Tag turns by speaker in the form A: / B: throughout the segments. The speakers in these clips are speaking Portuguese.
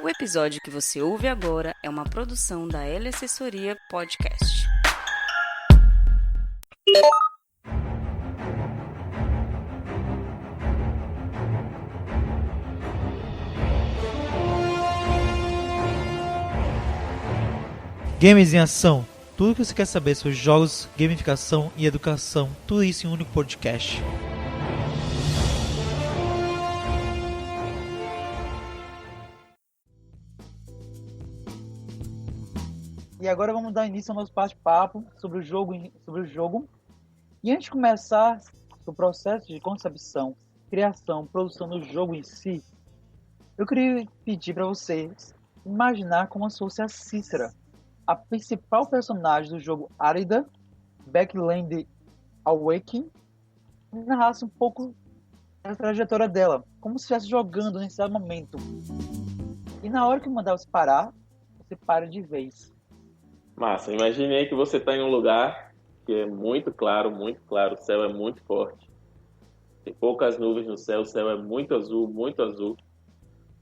A: O episódio que você ouve agora é uma produção da L Assessoria Podcast.
B: Games em Ação. Tudo o que você quer saber sobre jogos, gamificação e educação. Tudo isso em um único podcast. E agora vamos dar início ao nosso bate-papo sobre o jogo. E antes de começar o processo de concepção, criação, produção do jogo em si, eu queria pedir para vocês imaginar como se fosse a Cícera, a principal personagem do jogo Árida, Backland Awakening, e narrasse um pouco da trajetória dela, como se estivesse jogando nesse momento. E na hora que eu mandar você parar, você para de vez.
C: Massa, imagine aí que você está em um lugar que é muito claro, o céu é muito forte. Tem poucas nuvens no céu, o céu é muito azul,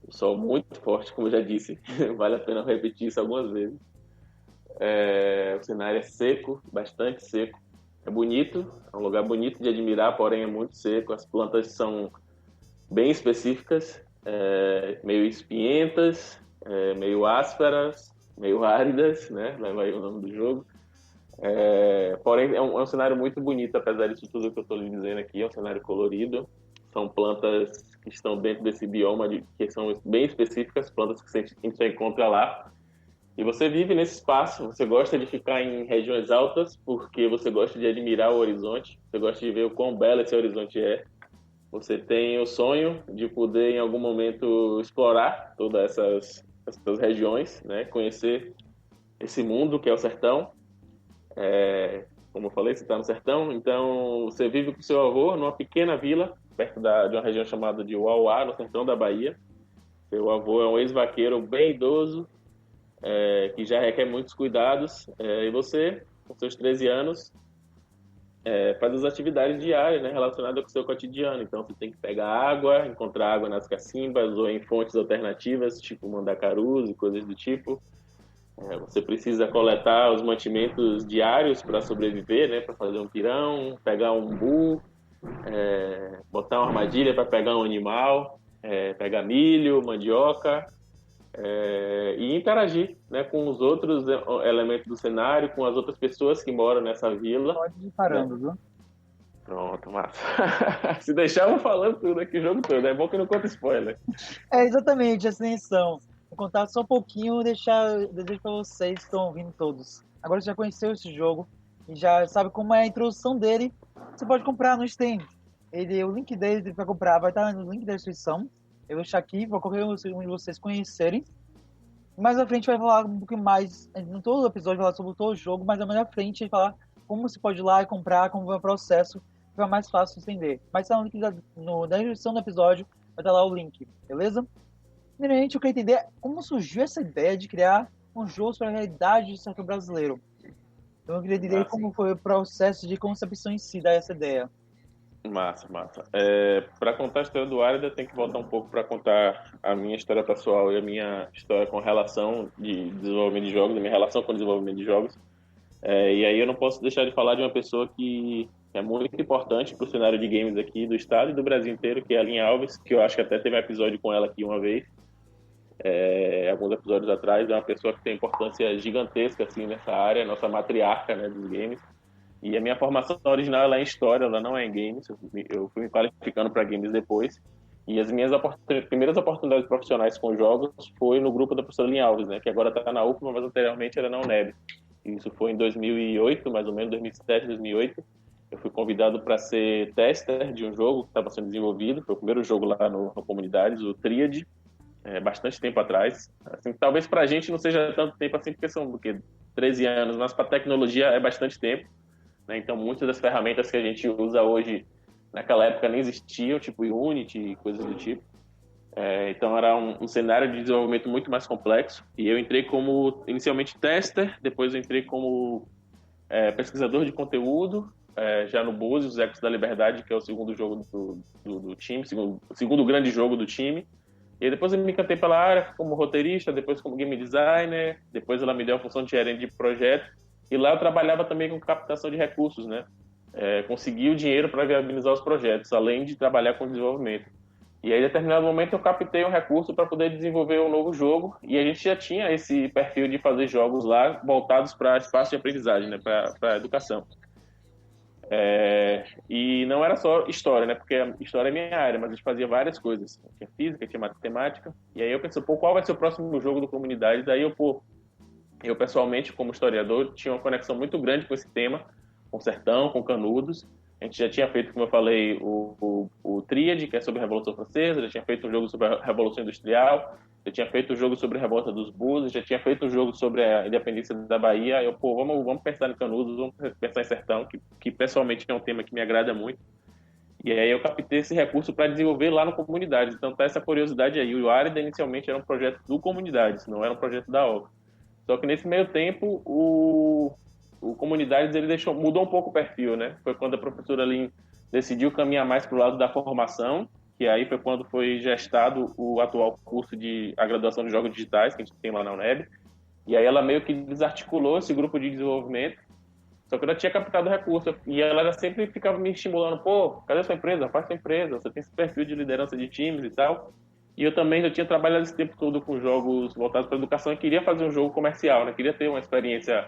C: o sol muito forte, como eu já disse, vale a pena repetir isso algumas vezes. O cenário é seco, bastante seco, é bonito, é um lugar bonito de admirar, porém é muito seco, as plantas são bem específicas, meio espinhentas, meio ásperas, meio áridas, né? Leva aí o nome do jogo. Porém, é um cenário muito bonito, apesar disso tudo que eu estou lhe dizendo aqui. É um cenário colorido. São plantas que estão dentro desse bioma, que são bem específicas, plantas que a gente só encontra lá. E você vive nesse espaço, você gosta de ficar em regiões altas, porque você gosta de admirar o horizonte, você gosta de ver o quão belo esse horizonte é. Você tem o sonho de poder, em algum momento, explorar todas essas regiões, né? Conhecer esse mundo que é o sertão. Como eu falei, você está no sertão, então você vive com seu avô numa pequena vila, perto de uma região chamada de Uauá, no sertão da Bahia. Seu avô é um ex-vaqueiro bem idoso, que já requer muitos cuidados, e você, com seus 13 anos, faz as atividades diárias, né, relacionadas com o seu cotidiano. Então você tem que pegar água, encontrar água nas cacimbas ou em fontes alternativas, tipo mandacarus e coisas do tipo. Você precisa coletar os mantimentos diários para sobreviver, né, para fazer um pirão, pegar um umbu, botar uma armadilha para pegar um animal, pegar milho, mandioca, e interagir, né, com os outros elementos do cenário, com as outras pessoas que moram nessa vila.
B: Pode ir parando,
C: né?
B: viu?
C: Pronto, massa. Se deixar, eu vou falando tudo aqui o jogo todo. É bom que não conta spoiler.
B: Exatamente, essa intenção. Vou contar só um pouquinho e deixar para vocês que estão ouvindo todos. Agora você já conheceu esse jogo e já sabe como é a introdução dele. Você pode comprar no Steam. O link dele para comprar vai estar no link da descrição. Eu vou deixar aqui para qualquer um de vocês conhecerem. Mais à frente vai falar um pouquinho mais, em todo o episódio vai falar sobre todo o jogo, mas mais à frente vai falar como você pode ir lá e comprar, como é o processo, fica mais fácil de entender. Mas tá no link da descrição do episódio, vai estar lá o link, beleza? Primeiramente, eu quero entender como surgiu essa ideia de criar um jogo sobre a realidade do sertão brasileiro. Então eu queria entender como foi o processo de concepção em si dessa ideia.
C: Massa. Para contar a história do Árida, tem que voltar um pouco para contar a minha história pessoal e a minha história com relação de desenvolvimento de jogos, a minha relação com o desenvolvimento de jogos. E aí eu não posso deixar de falar de uma pessoa que é muito importante para o cenário de games aqui do estado e do Brasil inteiro, que é a Aline Alves, que eu acho que até teve um episódio com ela aqui uma vez, alguns episódios atrás. É uma pessoa que tem importância gigantesca assim, nessa área, nossa matriarca, né, dos games. E a minha formação original ela é em história, ela não é em games. Eu fui me qualificando para games depois. E as minhas primeiras oportunidades profissionais com jogos foi no grupo da professora Aline Alves, né, que agora está na UFMA, mas anteriormente era na UNEB. Isso foi em 2008, mais ou menos, 2007, 2008. Eu fui convidado para ser tester de um jogo que estava sendo desenvolvido. Foi o primeiro jogo lá no Comunidades, o Tríade, bastante tempo atrás. Assim, talvez para a gente não seja tanto tempo assim, porque são 13 anos, mas para a tecnologia é bastante tempo. Né? Então, muitas das ferramentas que a gente usa hoje, naquela época nem existiam, tipo Unity e coisas do tipo. Então era um cenário de desenvolvimento muito mais complexo, e eu entrei como inicialmente tester, depois eu entrei como pesquisador de conteúdo, já no Búzios, os Ecos da Liberdade, que é o segundo jogo do time, segundo grande jogo do time. E aí depois eu me encantei pela área como roteirista, depois como game designer, depois ela me deu a função de gerente de projeto. E lá eu trabalhava também com captação de recursos, né? Conseguir o dinheiro para viabilizar os projetos, além de trabalhar com desenvolvimento. E aí, em determinado momento, eu captei um recurso para poder desenvolver um novo jogo, e a gente já tinha esse perfil de fazer jogos lá voltados para espaço de aprendizagem, né, para educação. E não era só história, né, porque a história é minha área, mas a gente fazia várias coisas. Tinha física, tinha matemática, e aí eu pensei, qual vai ser o próximo jogo do Comunidades? Daí eu pessoalmente, como historiador, tinha uma conexão muito grande com esse tema, com Sertão, com Canudos. A gente já tinha feito, como eu falei, o Tríade, que é sobre a Revolução Francesa, já tinha feito um jogo sobre a Revolução Industrial, já tinha feito um jogo sobre a Revolta dos Búzios, já tinha feito um jogo sobre a independência da Bahia. Vamos pensar em Canudos, vamos pensar em Sertão, que pessoalmente é um tema que me agrada muito. E aí eu captei esse recurso para desenvolver lá no Comunidades. Então tá essa curiosidade aí. O Árida inicialmente era um projeto do Comunidades, não era um projeto da OCA. Só que nesse meio tempo, o Comunidades ele mudou um pouco o perfil, né? Foi quando a professora Lin decidiu caminhar mais para o lado da formação, que aí foi quando foi gestado o atual curso de a graduação de jogos digitais, que a gente tem lá na UNEB. E aí ela meio que desarticulou esse grupo de desenvolvimento, só que eu já tinha captado o recurso, e ela sempre ficava me estimulando, cadê sua empresa? Faz sua empresa, você tem esse perfil de liderança de times e tal. E eu também já tinha trabalhado esse tempo todo com jogos voltados para a educação e queria fazer um jogo comercial, né? Queria ter uma experiência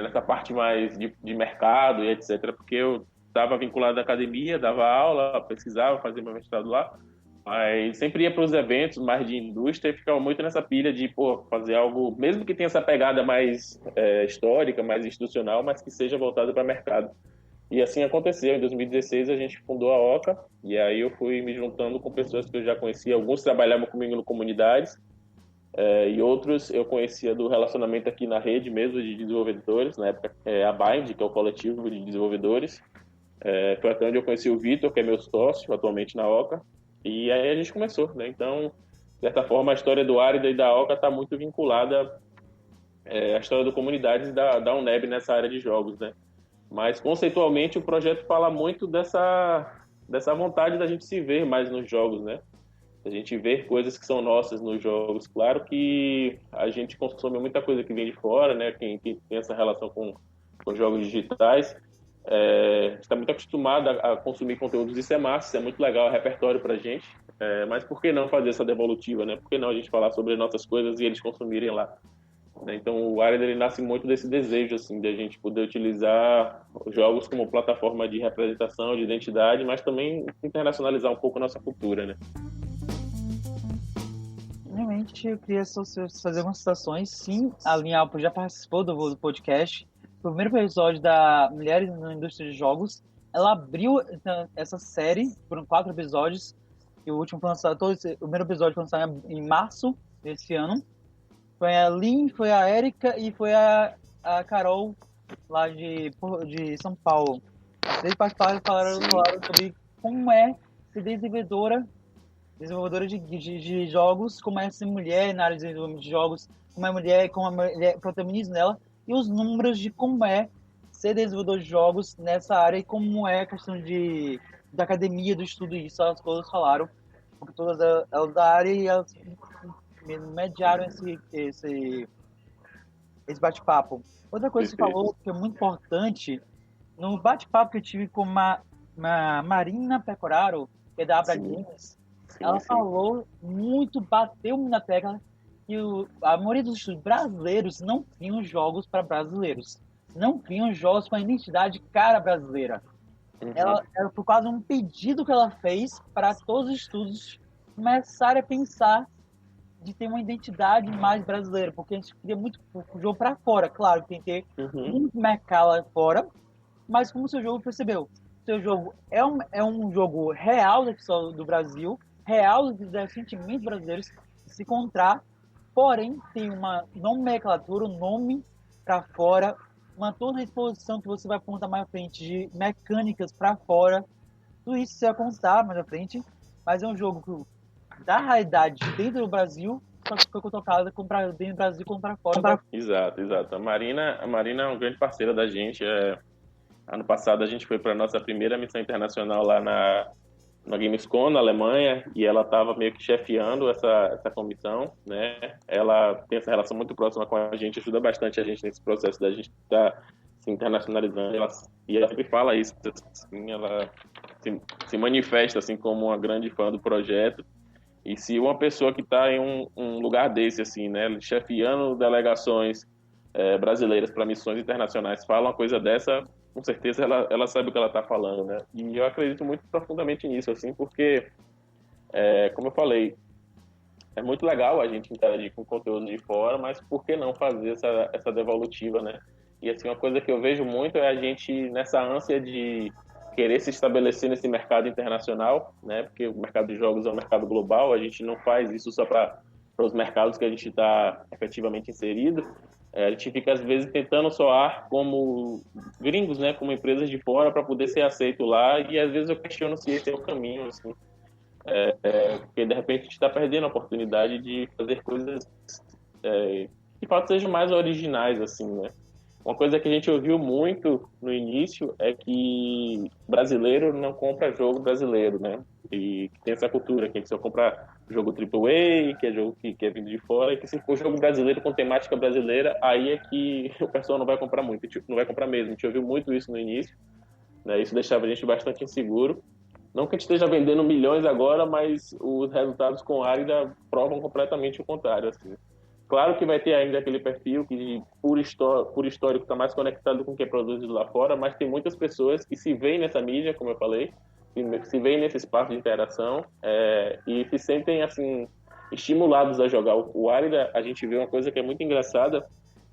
C: nessa parte mais de mercado e etc. Porque eu estava vinculado à academia, dava aula, pesquisava, fazia meu mestrado lá, mas sempre ia para os eventos mais de indústria e ficava muito nessa pilha de fazer algo, mesmo que tenha essa pegada mais histórica, mais institucional, mas que seja voltado para mercado. E assim aconteceu. Em 2016 a gente fundou a OCA, e aí eu fui me juntando com pessoas que eu já conhecia. Alguns trabalhavam comigo no Comunidades, e outros eu conhecia do relacionamento aqui na rede mesmo de desenvolvedores, na época a Bind, que é o coletivo de desenvolvedores. Foi até onde eu conheci o Vitor, que é meu sócio atualmente na OCA, e aí a gente começou, né? Então, de certa forma, a história do Árida e da OCA está muito vinculada à história do Comunidades da UNEB nessa área de jogos, né? Mas, conceitualmente, o projeto fala muito dessa vontade da gente se ver mais nos jogos, né? A gente ver coisas que são nossas nos jogos. Claro que a gente consome muita coisa que vem de fora, né? Quem tem essa relação com jogos digitais está muito acostumado a consumir conteúdos. Isso é massa, isso é muito legal, é repertório pra gente. Mas por que não fazer essa devolutiva, né? Por que não a gente falar sobre nossas coisas e eles consumirem lá? Então o Árida ele nasce muito desse desejo assim de a gente poder utilizar os jogos como plataforma de representação, de identidade, mas também internacionalizar um pouco a nossa cultura, né?
B: Realmente, eu queria só fazer algumas citações. Sim, a Linha Alpo já participou do podcast. O primeiro episódio da Mulheres na Indústria de Jogos. Ela abriu essa série, foram 4 episódios. E o último foi lançado, o primeiro episódio foi lançado em março desse ano. Foi a Lin, foi a Érica e foi a Carol, lá de São Paulo. Eles participaram e falaram sobre como é ser desenvolvedora de jogos, como é ser mulher na área de desenvolvimento de jogos, como a mulher, o protagonismo dela, e os números de como é ser desenvolvedor de jogos nessa área e como é a questão da academia, do estudo, isso elas todas falaram, porque todas elas da área e elas mediaram esse bate-papo. Outra coisa que você falou que é muito importante, no bate-papo que eu tive com a Marina Pecoraro, que é da Abra Games, ela falou muito, bateu na tecla que a maioria dos estudos brasileiros não criam jogos para brasileiros, não criam jogos com a identidade cara brasileira. Ela foi quase um pedido que ela fez para todos os estudos começarem a pensar de ter uma identidade mais brasileira, porque a gente queria muito o jogo para fora. Claro, tem que ter muito mercado lá fora, mas como o seu jogo percebeu, seu jogo é um jogo real do Brasil, real dos sentimentos brasileiros se encontrar, porém tem uma nomenclatura, um nome para fora, toda a exposição que você vai contar mais à frente de mecânicas para fora, tudo isso você vai contar mais à frente, mas é um jogo da realidade dentro do Brasil, só que foi colocado dentro do Brasil como para fora.
C: Exato. A Marina é uma grande parceira da gente. Ano passado a gente foi para a nossa primeira missão internacional lá na Gamescom, na Alemanha, e ela estava meio que chefiando essa comissão, né? Ela tem essa relação muito próxima com a gente, ajuda bastante a gente nesse processo da gente estar se internacionalizando. E ela sempre fala isso, assim, ela se manifesta assim como uma grande fã do projeto. E se uma pessoa que está em um lugar desse, assim, né, chefiando delegações brasileiras para missões internacionais, fala uma coisa dessa, com certeza ela sabe o que ela está falando, né? E eu acredito muito profundamente nisso, assim, porque, como eu falei, é muito legal a gente interagir com conteúdo de fora, mas por que não fazer essa devolutiva, né? E, assim, uma coisa que eu vejo muito é a gente, nessa ânsia de querer se estabelecer nesse mercado internacional, né? Porque o mercado de jogos é um mercado global, a gente não faz isso só para os mercados que a gente está efetivamente inserido. A gente fica, às vezes, tentando soar como gringos, né? Como empresas de fora para poder ser aceito lá, e às vezes eu questiono se esse é o caminho, assim. Porque, de repente, a gente está perdendo a oportunidade de fazer coisas que, de fato, sejam mais originais, assim, né? Uma coisa que a gente ouviu muito no início é que brasileiro não compra jogo brasileiro, né? E tem essa cultura que a gente só compra jogo AAA, que é jogo que é vindo de fora, e que se for jogo brasileiro com temática brasileira, aí é que o pessoal não vai comprar muito, não vai comprar mesmo. A gente ouviu muito isso no início, né? Isso deixava a gente bastante inseguro. Não que a gente esteja vendendo milhões agora, mas os resultados com Árida provam completamente o contrário, assim. Claro que vai ter ainda aquele perfil que, por histórico, está mais conectado com o que é produzido lá fora, mas tem muitas pessoas que se veem nessa mídia, como eu falei, se veem nesse espaço de interação e se sentem, assim, estimulados a jogar. O Árida, a gente vê uma coisa que é muito engraçada,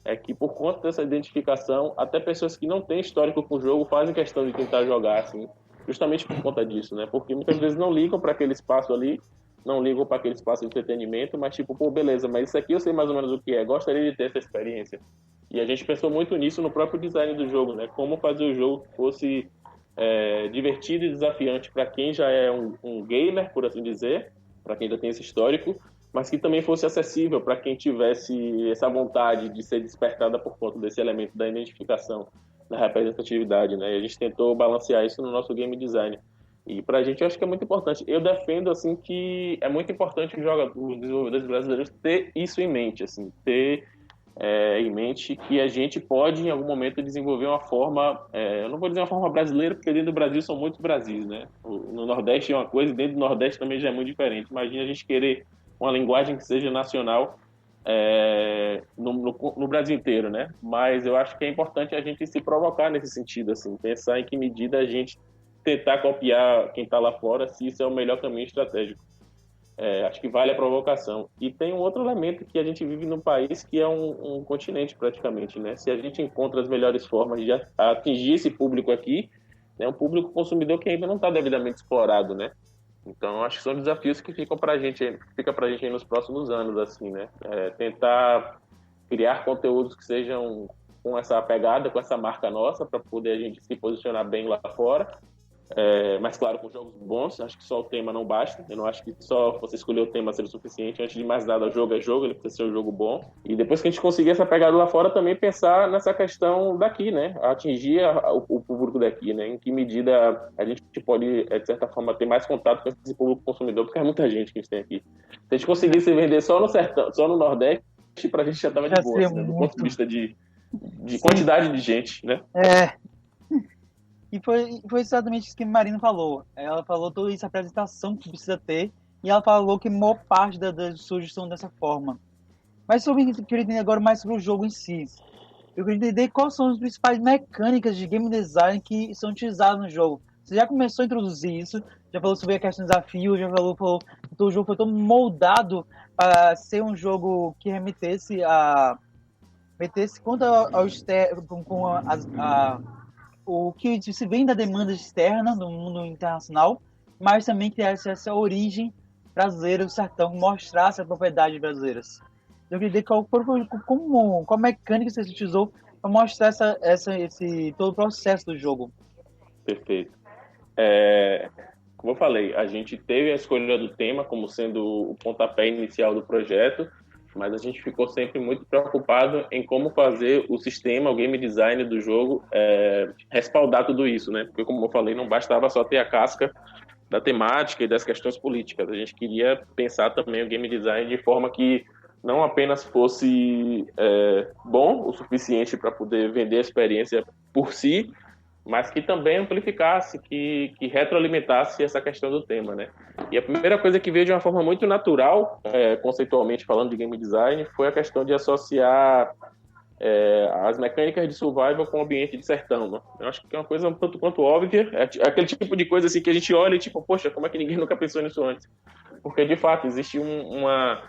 C: é que por conta dessa identificação, até pessoas que não têm histórico com o jogo fazem questão de tentar jogar, assim, justamente por conta disso, né? Porque muitas vezes não ligam para aquele espaço ali, não ligam para aquele espaço de entretenimento, mas tipo, pô, beleza, mas isso aqui eu sei mais ou menos o que é, gostaria de ter essa experiência. E a gente pensou muito nisso no próprio design do jogo, né? Como fazer o jogo que fosse divertido e desafiante para quem já é um gamer, por assim dizer, para quem já tem esse histórico, mas que também fosse acessível para quem tivesse essa vontade de ser despertada por conta desse elemento da identificação, da representatividade, né? E a gente tentou balancear isso no nosso game design. E pra gente eu acho que é muito importante. Eu defendo assim que é muito importante os desenvolvedores brasileiros ter isso em mente, assim, ter em mente que a gente pode em algum momento desenvolver uma forma, eu não vou dizer uma forma brasileira, porque dentro do Brasil são muitos Brasis, né? No Nordeste é uma coisa e dentro do Nordeste também já é muito diferente. Imagina a gente querer uma linguagem que seja nacional no Brasil inteiro, né? Mas eu acho que é importante a gente se provocar nesse sentido, assim, pensar em que medida a gente tentar copiar quem está lá fora, se isso é o melhor caminho estratégico. Acho que vale a provocação. E tem um outro elemento que a gente vive num país que é um continente praticamente, né? Se a gente encontra as melhores formas de atingir esse público aqui, né, um público consumidor que ainda não está devidamente explorado, né? Então, acho que são desafios que ficam para a gente aí nos próximos anos, assim, né? Tentar criar conteúdos que sejam com essa pegada, com essa marca nossa, para poder a gente se posicionar bem lá fora. Mas, claro, com jogos bons, acho que só o tema não basta. Eu não acho que só você escolher o tema seja o suficiente. Antes de mais nada, o jogo é jogo, ele precisa ser um jogo bom. E depois que a gente conseguir essa pegada lá fora, também pensar nessa questão daqui, né? Atingir o público daqui, né? Em que medida a gente pode, de certa forma, ter mais contato com esse público consumidor, porque é muita gente que a gente tem aqui. Se a gente conseguisse vender só no sertão, só no Nordeste, pra gente já tava de boa, assim, né? Do ponto de vista de quantidade de gente, né?
B: E foi exatamente isso que a Marina falou. Ela falou toda essa apresentação que precisa ter, e ela falou que a maior parte das surges são dessa forma. Mas eu queria entender agora mais sobre o jogo em si. Eu queria entender quais são as principais mecânicas de game design que são utilizadas no jogo. Você já começou a introduzir isso, já falou sobre a questão do desafio, já falou que o jogo foi todo moldado para ser um jogo que remetesse quanto ao externo, com o que se vem da demanda externa no mundo internacional, mas também que essa origem brasileira do sertão, mostrar essas propriedades brasileiras. Eu queria entender qual mecânica você utilizou para mostrar esse todo o processo do jogo.
C: Perfeito. Como eu falei, a gente teve a escolha do tema como sendo o pontapé inicial do projeto, mas a gente ficou sempre muito preocupado em como fazer o sistema, o game design do jogo respaldar tudo isso, né? Porque, como eu falei, não bastava só ter a casca da temática e das questões políticas. A gente queria pensar também o game design de forma que não apenas fosse bom o suficiente para poder vender a experiência por si, mas que também amplificasse, que retroalimentasse essa questão do tema, né? E a primeira coisa que veio de uma forma muito natural, conceitualmente falando de game design, foi a questão de associar as mecânicas de survival com o ambiente de sertão, né? Eu acho que é uma coisa um tanto quanto óbvia, é aquele tipo de coisa assim que a gente olha e tipo, poxa, como é que ninguém nunca pensou nisso antes? Porque, de fato, existe uma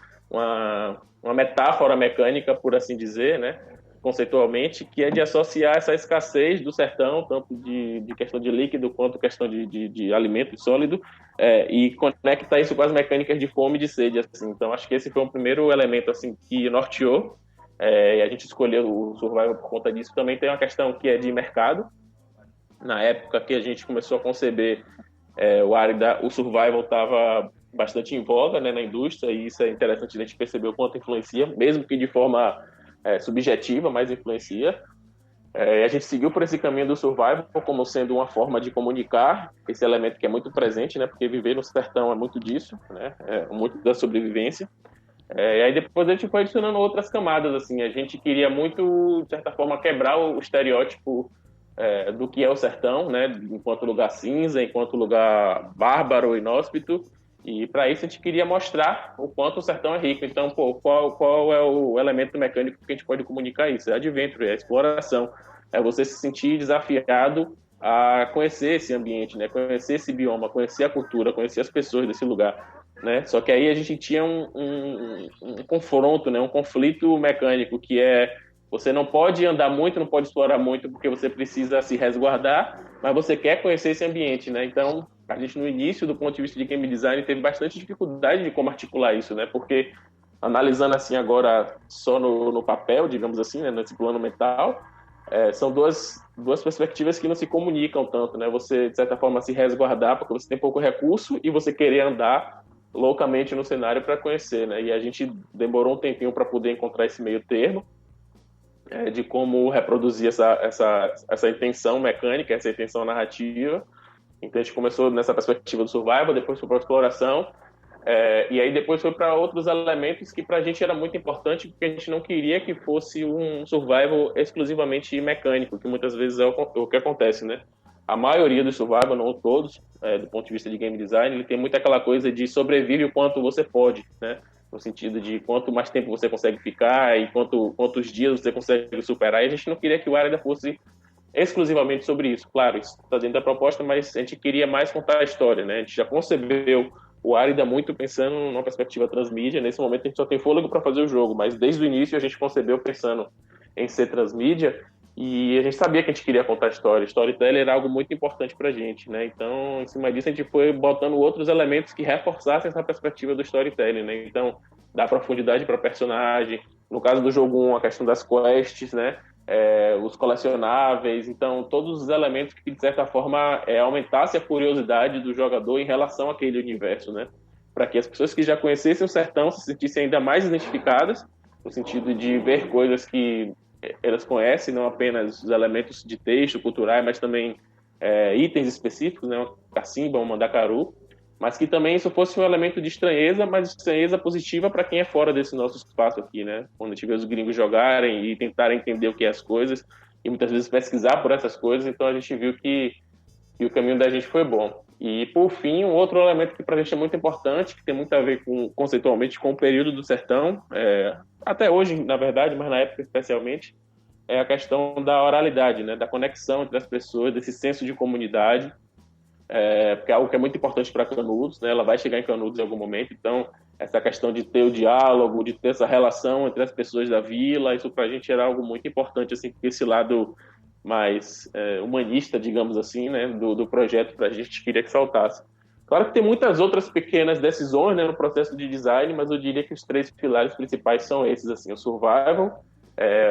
C: metáfora mecânica, por assim dizer, né? Conceitualmente, que é de associar essa escassez do sertão, tanto de questão de líquido quanto questão de alimento sólido, e conectar isso com as mecânicas de fome e de sede. Assim. Então, acho que esse foi um primeiro elemento assim, que norteou, e a gente escolheu o Survival por conta disso. Também tem uma questão que é de mercado. Na época que a gente começou a conceber o Survival estava bastante em voga, né, na indústria, e isso é interessante a gente perceber o quanto influencia, mesmo que de forma subjetiva, mas influencia. A gente seguiu por esse caminho do survival como sendo uma forma de comunicar esse elemento que é muito presente, né, porque viver no sertão é muito disso, né, muito da sobrevivência. E aí depois a gente foi adicionando outras camadas, assim, a gente queria muito, de certa forma, quebrar o estereótipo do que é o sertão, né, enquanto lugar cinza, enquanto lugar bárbaro, inóspito. E para isso a gente queria mostrar o quanto o sertão é rico. Então, qual é o elemento mecânico que a gente pode comunicar isso? É adventure, é a exploração. É você se sentir desafiado a conhecer esse ambiente, né? Conhecer esse bioma, conhecer a cultura, conhecer as pessoas desse lugar, né? Só que aí a gente tinha um confronto, né? Um conflito mecânico que você não pode andar muito, não pode explorar muito, porque você precisa se resguardar, mas você quer conhecer esse ambiente, né? Então, a gente, no início, do ponto de vista de game design, teve bastante dificuldade de como articular isso, né? Porque, analisando assim agora só no papel, digamos assim, né? Nesse plano mental, são duas perspectivas que não se comunicam tanto, né? Você, de certa forma, se resguardar porque você tem pouco recurso e você querer andar loucamente no cenário para conhecer, né? E a gente demorou um tempinho para poder encontrar esse meio termo, de como reproduzir essa intenção mecânica, essa intenção narrativa. Então a gente começou nessa perspectiva do survival, depois foi para a exploração, e aí depois foi para outros elementos que para a gente era muito importante, porque a gente não queria que fosse um survival exclusivamente mecânico, que muitas vezes é o que acontece, né? A maioria dos survival, não todos, do ponto de vista de game design, ele tem muito aquela coisa de sobrevive o quanto você pode, né? No sentido de quanto mais tempo você consegue ficar e quantos dias você consegue superar. E a gente não queria que o Arida fosse exclusivamente sobre isso. Claro, isso está dentro da proposta, mas a gente queria mais contar a história, né? A gente já concebeu o Arida muito pensando numa perspectiva transmídia. Nesse momento a gente só tem fôlego para fazer o jogo, mas desde o início a gente concebeu pensando em ser transmídia e a gente sabia que a gente queria contar a história. Storytelling era algo muito importante para a gente, né? Então, em cima disso, a gente foi botando outros elementos que reforçassem essa perspectiva do storytelling, né? Então, dar profundidade para personagem. No caso do jogo 1, a questão das quests, né? Os colecionáveis, então todos os elementos que de certa forma aumentasse a curiosidade do jogador em relação àquele universo, né? Para que as pessoas que já conhecessem o sertão se sentissem ainda mais identificadas, no sentido de ver coisas que elas conhecem, não apenas os elementos de texto, culturais, mas também itens específicos, né? Um cacimba, um mandacaru, mas que também isso fosse um elemento de estranheza, mas estranheza positiva para quem é fora desse nosso espaço aqui, né? Quando a gente vê os gringos jogarem e tentarem entender o que é as coisas, e muitas vezes pesquisar por essas coisas, então a gente viu que o caminho da gente foi bom. E, por fim, um outro elemento que para a gente é muito importante, que tem muito a ver conceitualmente com o período do sertão, até hoje, na verdade, mas na época especialmente, é a questão da oralidade, né? Da conexão entre as pessoas, desse senso de comunidade, porque é algo que é muito importante para Canudos, né? Ela vai chegar em Canudos em algum momento, então essa questão de ter o diálogo, de ter essa relação entre as pessoas da vila, isso para a gente era algo muito importante, assim, esse lado mais humanista, digamos assim, né, do projeto, para a gente queria que saltasse. Claro que tem muitas outras pequenas decisões, né, no processo de design, mas eu diria que os 3 pilares principais são esses, assim, o survival,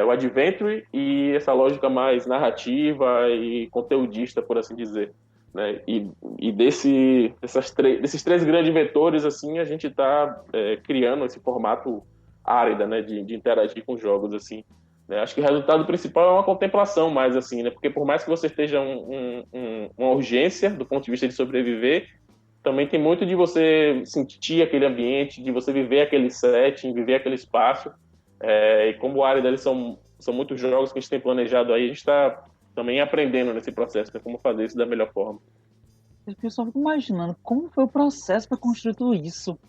C: o adventure e essa lógica mais narrativa e conteudista, por assim dizer. Né? E desses 3 grandes vetores, assim, a gente está criando esse formato árida, né, de interagir com jogos, assim. Né? Acho que o resultado principal é uma contemplação mais, assim, né? Porque por mais que você esteja uma urgência do ponto de vista de sobreviver, também tem muito de você sentir aquele ambiente, de você viver aquele setting, viver aquele espaço. E como o área deles são muitos jogos que a gente tem planejado aí, a gente está também aprendendo nesse processo, né, como fazer isso da melhor forma.
B: Eu só fico imaginando como foi o processo para construir tudo isso.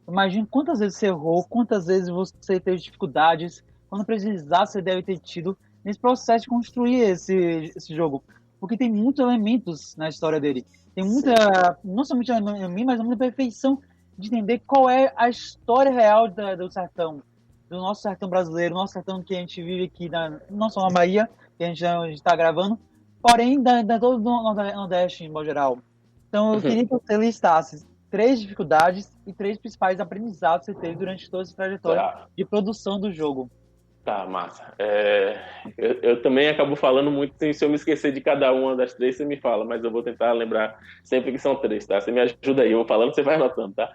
B: Imagina quantas vezes você errou, quantas vezes você teve dificuldades, quando precisar você deve ter tido nesse processo de construir esse jogo. Porque tem muitos elementos na história dele. Tem muita, não somente a mim, mas muita perfeição de entender qual é a história real do sertão, do nosso sertão brasileiro, nosso sertão que a gente vive aqui, não só na Bahia, que a gente está gravando, porém da todo o Nordeste, em modo geral. Então eu queria que você listasse 3 dificuldades e 3 principais aprendizados que você teve durante toda essa trajetória de produção do jogo.
C: Tá, massa. Eu também acabo falando muito, se eu me esquecer de cada uma das 3, você me fala, mas eu vou tentar lembrar sempre que são 3, tá? Você me ajuda aí, eu vou falando, você vai anotando, tá?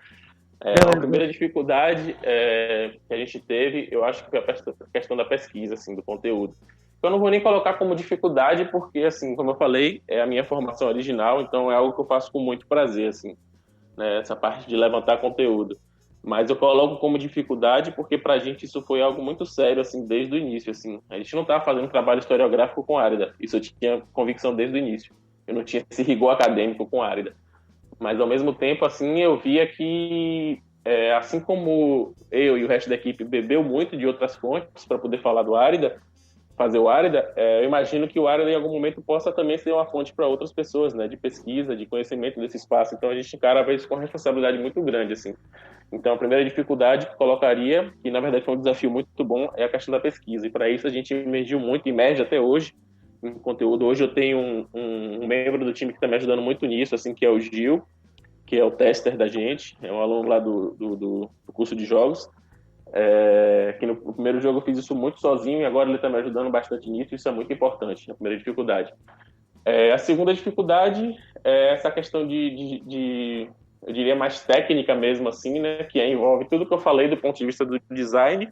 C: A primeira dificuldade que a gente teve, eu acho que foi a questão da pesquisa, assim, do conteúdo. Eu não vou nem colocar como dificuldade, porque, assim, como eu falei, é a minha formação original, então é algo que eu faço com muito prazer, assim, né? Essa parte de levantar conteúdo. Mas eu coloco como dificuldade porque pra gente isso foi algo muito sério, assim, desde o início, assim. A gente não estava fazendo trabalho historiográfico com Árida. Isso eu tinha convicção desde o início. Eu não tinha esse rigor acadêmico com Árida. Mas, ao mesmo tempo, assim, eu via que, assim como eu e o resto da equipe bebeu muito de outras fontes para poder falar do Árida, fazer o Árida, eu imagino que o Árida, em algum momento, possa também ser uma fonte para outras pessoas, né, de pesquisa, de conhecimento desse espaço. Então, a gente encara isso com uma responsabilidade muito grande, assim. Então, a primeira dificuldade que eu colocaria, que na verdade foi um desafio muito bom, é a questão da pesquisa. E para isso a gente emergiu muito, emerge até hoje em conteúdo. Hoje eu tenho um membro do time que está me ajudando muito nisso, assim, que é o Gil, que é o tester da gente, é um aluno lá do curso de jogos. Que no primeiro jogo eu fiz isso muito sozinho e agora ele está me ajudando bastante nisso. Isso é muito importante, a primeira dificuldade. A segunda dificuldade é essa questão eu diria, mais técnica mesmo, assim, né? Que envolve tudo que eu falei do ponto de vista do design,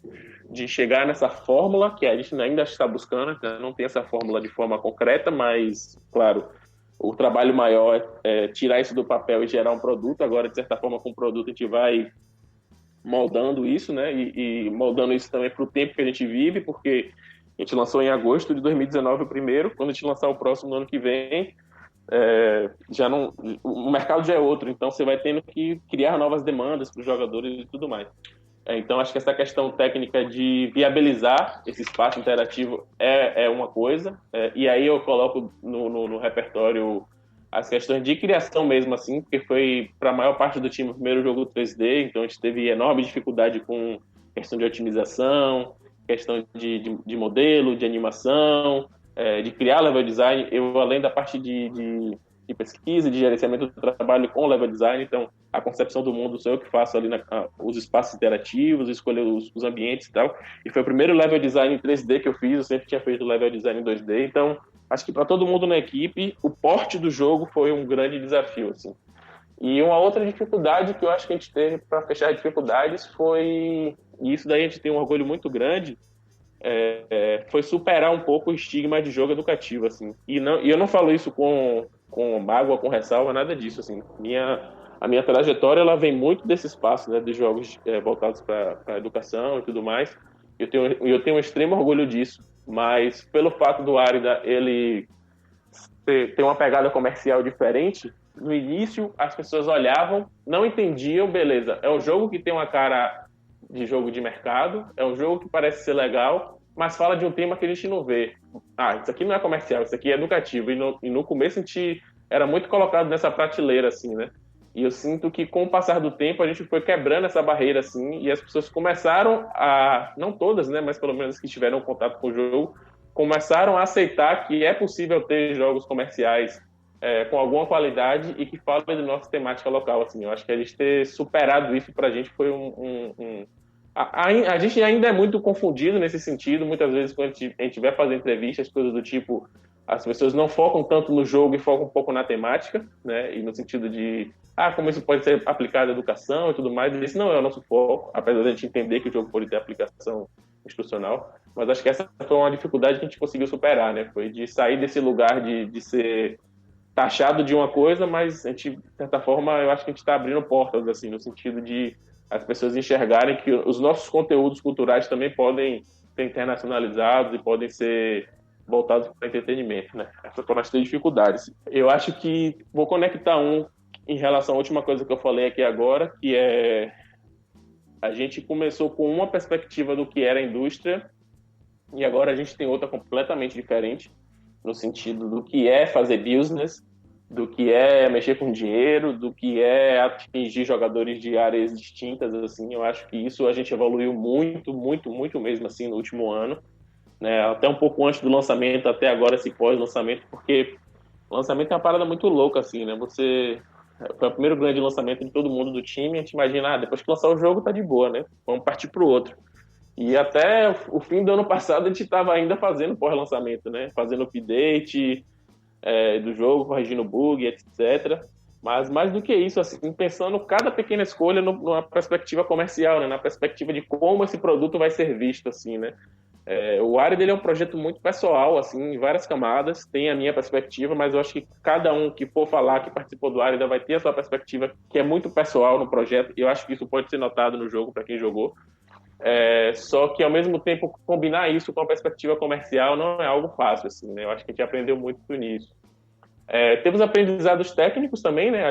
C: de chegar nessa fórmula, que a gente ainda está buscando, né? Não tem essa fórmula de forma concreta, mas, claro, o trabalho maior é tirar isso do papel e gerar um produto. Agora, de certa forma, com o produto a gente vai moldando isso, né? E moldando isso também para o tempo que a gente vive, porque a gente lançou em agosto de 2019 o primeiro. Quando a gente lançar o próximo no ano que vem, já não, o mercado já é outro, então você vai tendo que criar novas demandas para os jogadores e tudo mais. Então acho que essa questão técnica de viabilizar esse espaço interativo é uma coisa, e aí eu coloco no repertório as questões de criação mesmo, assim, porque foi para a maior parte do time o primeiro jogo 3D, então a gente teve enorme dificuldade com questão de otimização, questão de modelo, de animação, de criar level design. Eu, além da parte de pesquisa, de gerenciamento do trabalho com level design, então a concepção do mundo sou eu que faço ali os espaços interativos, escolher os ambientes e tal. E foi o primeiro level design em 3D que eu fiz, eu sempre tinha feito level design em 2D, então acho que para todo mundo na equipe, o porte do jogo foi um grande desafio, assim. E uma outra dificuldade que eu acho que a gente teve para fechar as dificuldades foi, e isso daí a gente tem um orgulho muito grande, foi superar um pouco o estigma de jogo educativo, assim. E eu não falo isso com mágoa, com ressalva, nada disso, assim. A minha trajetória, ela vem muito desse espaço, né, de jogos voltados para a educação e tudo mais. Eu tenho um extremo orgulho disso, mas pelo fato do Árida ele ter uma pegada comercial diferente, no início as pessoas olhavam, não entendiam, beleza, é um jogo que tem uma cara de jogo de mercado, é um jogo que parece ser legal, mas fala de um tema que a gente não vê. Isso aqui não é comercial, isso aqui é educativo. E no começo a gente era muito colocado nessa prateleira, assim, né? E eu sinto que com o passar do tempo a gente foi quebrando essa barreira, assim, e as pessoas começaram não todas, né, mas pelo menos que tiveram contato com o jogo, começaram a aceitar que é possível ter jogos comerciais com alguma qualidade e que falem da nossa temática local, assim. Eu acho que a gente ter superado isso pra gente foi a gente ainda é muito confundido nesse sentido. Muitas vezes quando a gente vai fazer entrevistas, coisas do tipo, as pessoas não focam tanto no jogo e focam um pouco na temática, né? E no sentido de, como isso pode ser aplicado à educação e tudo mais. E esse não é o nosso foco, apesar de a gente entender que o jogo pode ter aplicação institucional. Mas acho que essa foi uma dificuldade que a gente conseguiu superar, né? Foi de sair desse lugar de ser taxado de uma coisa, mas a gente, de certa forma, eu acho que a gente está abrindo portas, assim, no sentido de as pessoas enxergarem que os nossos conteúdos culturais também podem ser internacionalizados e podem ser voltados para o entretenimento, né? Essas foram as três dificuldades. Eu acho que vou conectar em relação à última coisa que eu falei aqui agora, que é a gente começou com uma perspectiva do que era a indústria e agora a gente tem outra completamente diferente, no sentido do que é fazer business, do que é mexer com dinheiro, do que é atingir jogadores de áreas distintas, assim. Eu acho que isso a gente evoluiu muito, muito, muito mesmo, assim, no último ano, né? Até um pouco antes do lançamento, até agora esse pós-lançamento, porque o lançamento é uma parada muito louca, assim, né? Foi o primeiro grande lançamento de todo mundo do time, a gente imagina, depois que lançar o jogo tá de boa, né? Vamos partir pro outro. E até o fim do ano passado a gente estava ainda fazendo pós-lançamento, né? Fazendo update do jogo, corrigindo bug, etc. Mas mais do que isso, assim, pensando cada pequena escolha numa perspectiva comercial, né? Na perspectiva de como esse produto vai ser visto, assim, né? O Arid, ele é um projeto muito pessoal, assim, em várias camadas. Tem a minha perspectiva, mas eu acho que cada um que for falar que participou do Arid vai ter a sua perspectiva, que é muito pessoal no projeto. E eu acho que isso pode ser notado no jogo para quem jogou. Só que, ao mesmo tempo, combinar isso com a perspectiva comercial não é algo fácil, assim, né? Eu acho que a gente aprendeu muito nisso. Temos aprendizados técnicos também, né?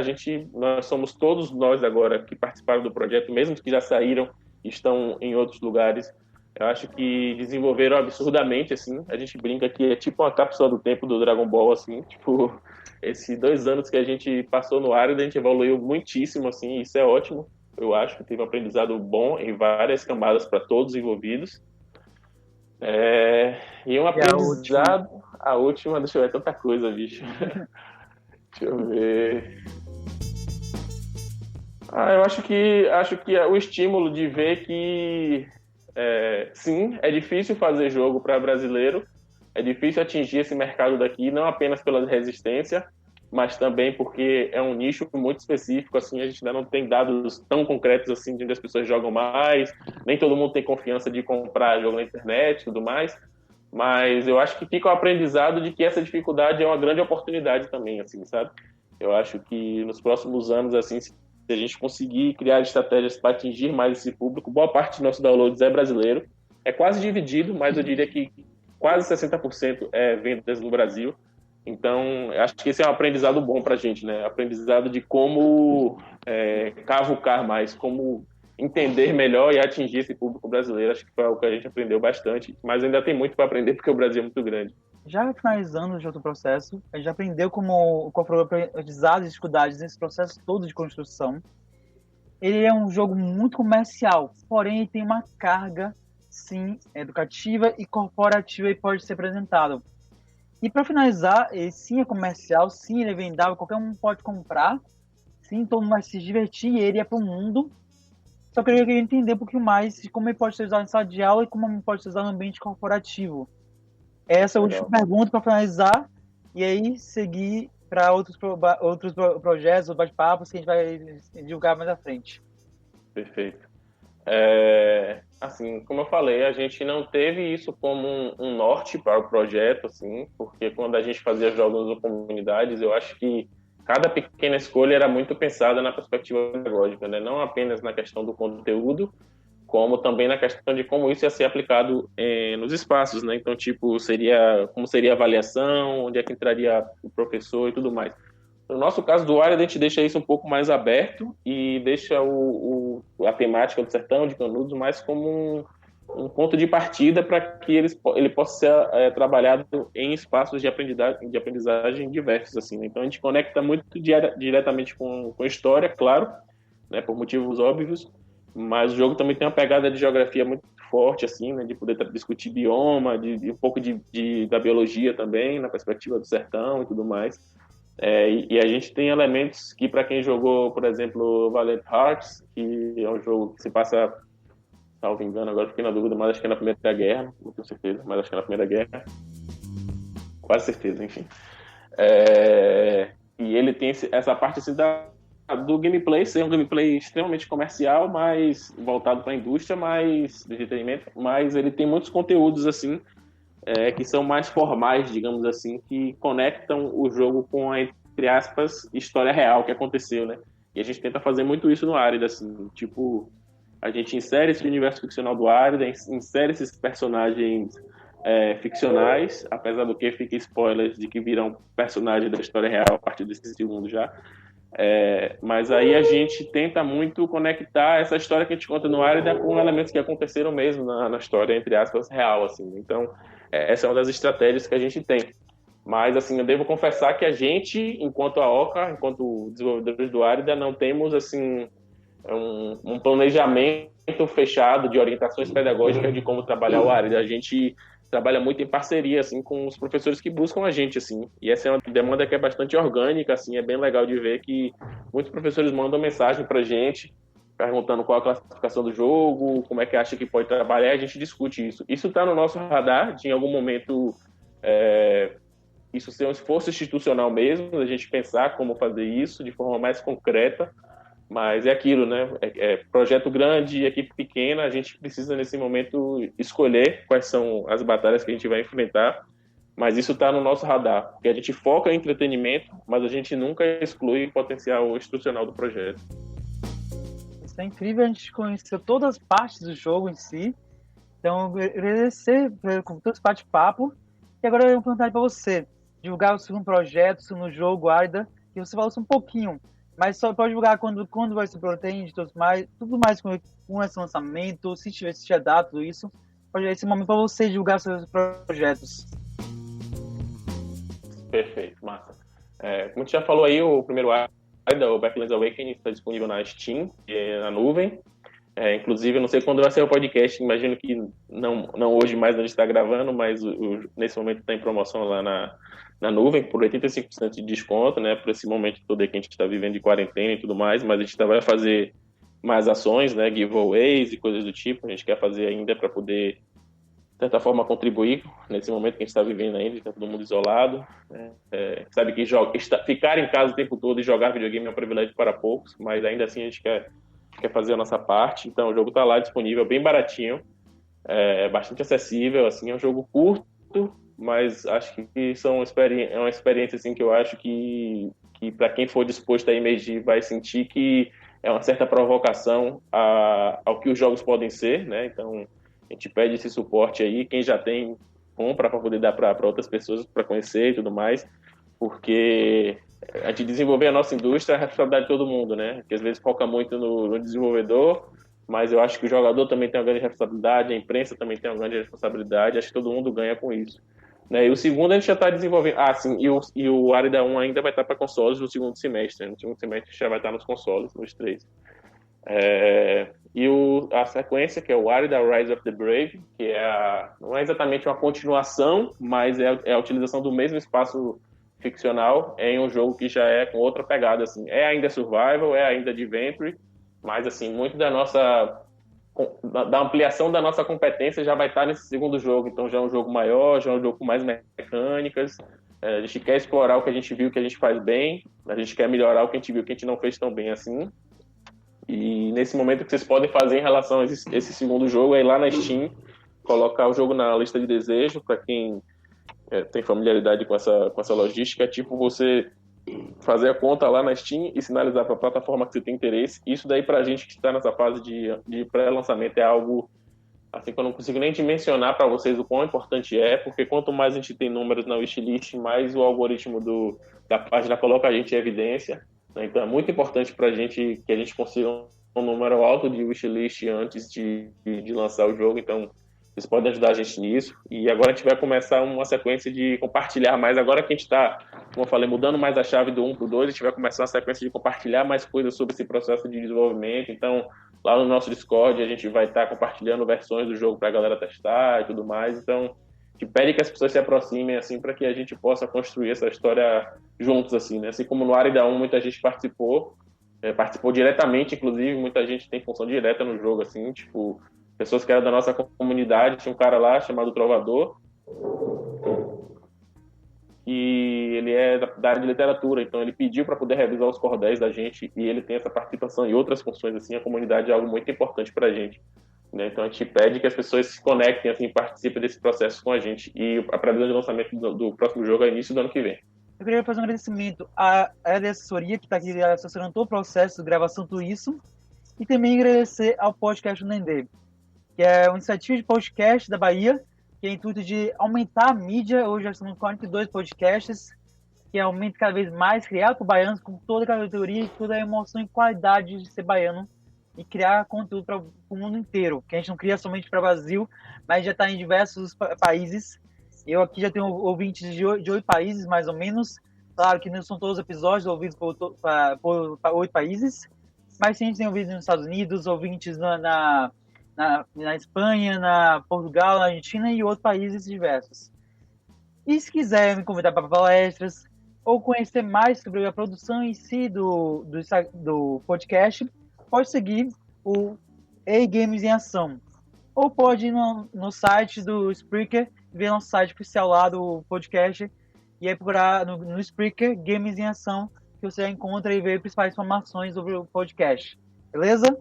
C: Nós somos todos nós agora que participaram do projeto, mesmo que já saíram e estão em outros lugares. Eu acho que desenvolveram absurdamente, assim. A gente brinca que é tipo uma cápsula do tempo do Dragon Ball, assim. Tipo, esses 2 anos que a gente passou no Arid, a gente evoluiu muitíssimo, assim. Isso é ótimo. Eu acho que teve um aprendizado bom em várias camadas para todos os envolvidos. E um aprendizado... A última, deixa eu ver, tanta coisa, bicho. Deixa eu ver... eu acho que o estímulo de ver que... sim, é difícil fazer jogo para brasileiro. É difícil atingir esse mercado daqui, não apenas pela resistência, mas também porque é um nicho muito específico, assim, a gente ainda não tem dados tão concretos assim de onde as pessoas jogam mais, nem todo mundo tem confiança de comprar jogo na internet e tudo mais, mas eu acho que fica o aprendizado de que essa dificuldade é uma grande oportunidade também, assim, sabe? Eu acho que nos próximos anos, assim, se a gente conseguir criar estratégias para atingir mais esse público, boa parte dos nossos downloads é brasileiro, é quase dividido, mas eu diria que quase 60% é vendas no Brasil. Então, acho que esse é um aprendizado bom pra gente, né? Aprendizado de como cavucar mais, como entender melhor e atingir esse público brasileiro. Acho que foi algo que a gente aprendeu bastante, mas ainda tem muito para aprender porque o Brasil é muito grande.
B: Já finalizando já o processo, a gente aprendeu qual foram os aprendizados e dificuldades nesse processo todo de construção. Ele é um jogo muito comercial, porém ele tem uma carga, sim, educativa e corporativa e pode ser apresentado. E para finalizar, ele sim é comercial, sim ele é vendável, qualquer um pode comprar, sim, todo mundo vai se divertir, ele é para o mundo. Só que eu queria entender um pouquinho mais de como ele pode ser usado em sala de aula e como ele pode ser usado no ambiente corporativo. Essa é a última pergunta para finalizar, e aí seguir para outros projetos ou bate-papos que a gente vai divulgar mais à frente.
C: Perfeito. Assim, como eu falei, a gente não teve isso como um norte para o projeto, assim, porque quando a gente fazia jogos ou comunidades, eu acho que cada pequena escolha era muito pensada na perspectiva pedagógica, né? Não apenas na questão do conteúdo, como também na questão de como isso ia ser aplicado nos espaços, né? Então, tipo, como seria a avaliação, onde é que entraria o professor e tudo mais. No nosso caso do Arid, a gente deixa isso um pouco mais aberto e deixa a temática do Sertão, de Canudos, mais como um ponto de partida para que ele possa ser trabalhado em espaços de aprendizagem diversos, assim, né? Então a gente conecta muito diretamente com a história, claro, né, por motivos óbvios, mas o jogo também tem uma pegada de geografia muito forte, assim, né, de poder discutir bioma, de um pouco da biologia também, na perspectiva do sertão e tudo mais. E a gente tem elementos que, para quem jogou, por exemplo, Valiant Hearts, que é um jogo que se passa, salvo engano, agora fiquei na dúvida, mas acho que é na Primeira Guerra, não tenho certeza, mas acho que é na Primeira Guerra, quase certeza, enfim. E ele tem essa parte assim, do gameplay, ser um gameplay extremamente comercial, mais voltado para a indústria, mais de entretenimento, mas ele tem muitos conteúdos assim, que são mais formais, digamos assim, que conectam o jogo com entre aspas, história real que aconteceu, né? E a gente tenta fazer muito isso no Árida, assim, tipo, a gente insere esse universo ficcional do Árida, insere esses personagens ficcionais, apesar do que fica spoilers de que virão personagens da história real a partir desse segundo já. Mas aí a gente tenta muito conectar essa história que a gente conta no Árida com elementos que aconteceram mesmo na história, entre aspas, real, assim. Então, essa é uma das estratégias que a gente tem. Mas, assim, eu devo confessar que a gente, enquanto a Oca, enquanto desenvolvedores do Árida, não temos, assim, um planejamento fechado de orientações pedagógicas de como trabalhar o Árida. A gente trabalha muito em parceria, assim, com os professores que buscam a gente, assim. E essa é uma demanda que é bastante orgânica, assim, é bem legal de ver que muitos professores mandam mensagem pra gente, perguntando qual a classificação do jogo, como é que acha que pode trabalhar, e a gente discute isso. Isso está no nosso radar, de em algum momento isso ser um esforço institucional mesmo, a gente pensar como fazer isso de forma mais concreta, mas é aquilo, né? Projeto grande, equipe pequena, a gente precisa nesse momento escolher quais são as batalhas que a gente vai enfrentar, mas isso está no nosso radar, porque a gente foca em entretenimento, mas a gente nunca exclui o potencial institucional do projeto.
B: Isso é incrível, a gente conheceu todas as partes do jogo em si, então eu agradecer por todo esse bate-papo, e agora eu vou perguntar para você, divulgar o segundo projeto, o segundo jogo, Árida, e você falou um pouquinho, mas só pode divulgar quando vai ser pretende, tudo mais com esse lançamento, se tiver data, tudo isso. Pode esse momento para você divulgar seus projetos.
C: Perfeito, massa. Como a gente já falou aí, o primeiro Árida, o Backlands Awakening, está disponível na Steam, na nuvem. Inclusive, eu não sei quando vai ser o podcast, imagino que não hoje mais a gente está gravando, mas nesse momento está em promoção lá na nuvem, por 85% de desconto, né, por esse momento todo que a gente está vivendo de quarentena e tudo mais, mas a gente vai fazer mais ações, né, giveaways e coisas do tipo, a gente quer fazer ainda para poder, de certa forma, contribuir nesse momento que a gente está vivendo ainda, está todo mundo isolado, né? Sabe que ficar em casa o tempo todo e jogar videogame é um privilégio para poucos, mas ainda assim a gente quer fazer a nossa parte, então o jogo está lá disponível, bem baratinho, bastante acessível, assim, é um jogo curto, mas acho que é uma experiência assim, que eu acho que para quem for disposto a emergir vai sentir que é uma certa provocação ao que os jogos podem ser, né? Então a gente pede esse suporte aí, quem já tem, compra para poder dar para outras pessoas para conhecer e tudo mais, porque a gente desenvolver a nossa indústria é a responsabilidade de todo mundo, né? Que às vezes foca muito no desenvolvedor, mas eu acho que o jogador também tem uma grande responsabilidade, a imprensa também tem uma grande responsabilidade, acho que todo mundo ganha com isso. Né? E o segundo a gente já está desenvolvendo. Sim, e o Árida 1 ainda vai estar para consoles no segundo semestre. No segundo semestre já vai estar nos consoles, nos 3. E a sequência, que é o Árida Rise of the Brave, que não é exatamente uma continuação, mas é a utilização do mesmo espaço ficcional em um jogo que já é com outra pegada. Assim. É ainda survival, é ainda adventure, mas assim, muito da ampliação da nossa competência já vai estar nesse segundo jogo, então já é um jogo maior, já é um jogo com mais mecânicas, a gente quer explorar o que a gente viu que a gente faz bem, a gente quer melhorar o que a gente viu que a gente não fez tão bem assim, e nesse momento o que vocês podem fazer em relação a esse segundo jogo é ir lá na Steam, colocar o jogo na lista de desejo, para quem tem familiaridade com essa logística, tipo você fazer a conta lá na Steam e sinalizar para a plataforma que você tem interesse. Isso daí para a gente que está nessa fase de pré-lançamento é algo assim que eu não consigo nem dimensionar para vocês o quão importante porque quanto mais a gente tem números na wishlist, mais o algoritmo da página coloca a gente em evidência, né? Então é muito importante para a gente que a gente consiga um número alto de wishlist antes de lançar o jogo, então vocês podem ajudar a gente nisso. E agora a gente vai começar uma sequência de compartilhar mais. Agora que a gente está, como eu falei, mudando mais a chave do 1 para o 2, a gente vai começar uma sequência de compartilhar mais coisas sobre esse processo de desenvolvimento. Então, lá no nosso Discord, a gente vai estar compartilhando versões do jogo para a galera testar e tudo mais. Então, a gente pede que as pessoas se aproximem, assim, para que a gente possa construir essa história juntos, assim, né? Assim como no Árida 1 muita gente participou diretamente, inclusive, muita gente tem função direta no jogo, assim, tipo, pessoas que eram da nossa comunidade, tinha um cara lá chamado Trovador, e ele é da área de literatura, então ele pediu para poder revisar os cordéis da gente, e ele tem essa participação em outras funções, assim, a comunidade é algo muito importante para a gente, né? Então a gente pede que as pessoas se conectem, assim, participem desse processo com a gente, e a previsão de lançamento do próximo jogo é início do ano que vem.
B: Eu queria fazer um agradecimento à assessoria que está aqui assessorando todo o processo de gravação, tudo isso, e também agradecer ao podcast do Nendê, que é uma iniciativa de podcast da Bahia, que é o intuito de aumentar a mídia. Hoje já estamos com 42 podcasts, que aumenta cada vez mais, criado por baianos, com toda a categoria e toda a emoção e qualidade de ser baiano e criar conteúdo para o mundo inteiro, que a gente não cria somente para o Brasil, mas já está em diversos países. Eu aqui já tenho ouvintes de 8 países, mais ou menos. Claro que não são todos os episódios ouvidos por 8 países, mas sim, a gente tem ouvintes nos Estados Unidos, ouvintes na Espanha, na Portugal, na Argentina e outros países diversos. E se quiser me convidar para palestras ou conhecer mais sobre a produção em si do podcast, pode seguir o E-Games em Ação. Ou pode ir no site do Spreaker, ver nosso site oficial lá do podcast, e aí procurar no Spreaker Games em Ação, que você encontra e vê principais informações sobre o podcast. Beleza?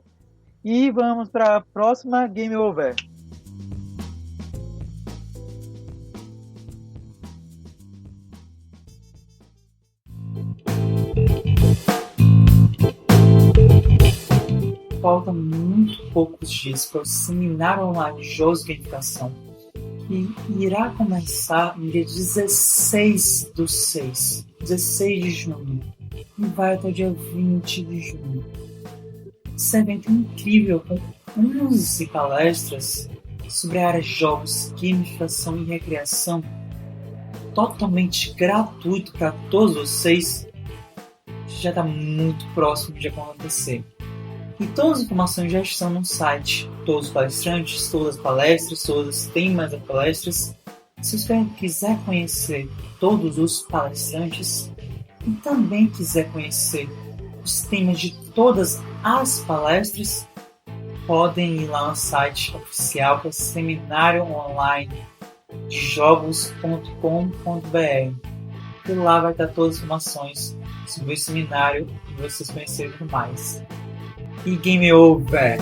B: E vamos para a próxima Game Over.
D: Faltam muito poucos dias para o Seminário Online de Jogos de Gamificação, que irá começar no dia 16 do 6, 16 de junho, e vai até o dia 20 de junho. Esse evento é incrível, com 11 palestras sobre a área de jogos, gamificação e recreação, totalmente gratuito para todos vocês. Já está muito próximo de acontecer. E todas as informações já estão no site. Todos os palestrantes, todas as palestras, todos os temas das palestras. Se você quiser conhecer todos os palestrantes e também quiser conhecer os temas de todas as palestras, podem ir lá no site oficial, que é Seminário Online de Jogos.com.br. E lá vai estar todas as informações sobre o seminário e vocês conhecerem mais. E Game Over!